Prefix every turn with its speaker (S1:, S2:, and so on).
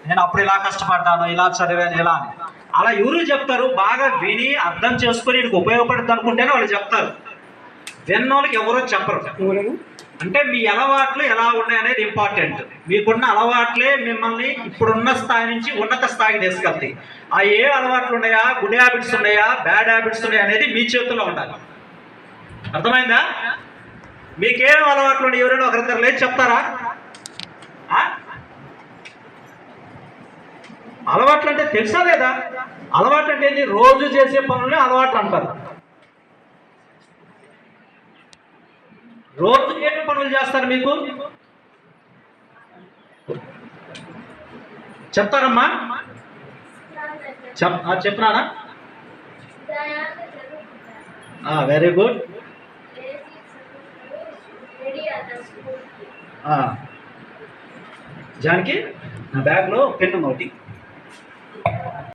S1: నేను అప్పుడు ఇలా కష్టపడ్డాను, ఇలా చదివాను, ఇలా అని. అలా ఎవరు చెప్తారు? బాగా విని అర్థం చేసుకుని వీడికి ఉపయోగపడుతుంది అనుకుంటేనే వాళ్ళు చెప్తారు. విన్నోళ్ళకి ఎవరో చెప్పరు. అంటే మీ అలవాట్లు ఎలా ఉన్నాయి అనేది ఇంపార్టెంట్. మీకున్న అలవాట్లే మిమ్మల్ని ఇప్పుడున్న స్థాయి నుంచి ఉన్నత స్థాయికి తీసుకెళ్తాయి. ఆ ఏ అలవాట్లు ఉన్నాయా, గుడ్ హ్యాబిట్స్ ఉన్నాయా, బ్యాడ్ హ్యాబిట్స్ ఉన్నాయా అనేది మీ చేతుల్లో ఉండాలి. అర్థమైందా? మీకేం అలవాట్లు ఉన్నాయి? ఎవరైనా ఒకరిద్దరు లేదు చెప్తారా? అలవాట్లు అంటే తెలుసా లేదా? అలవాటు అంటే ఏంటి? రోజు చేసే పనులే అలవాట్లు అంటారు. రోజు ఏ పనులు చేస్తారు మీకు చెప్తారమ్మా? చెప్పరానా? Very good. జానికి నా బ్యాగ్లో పెన్ను ఒకటి.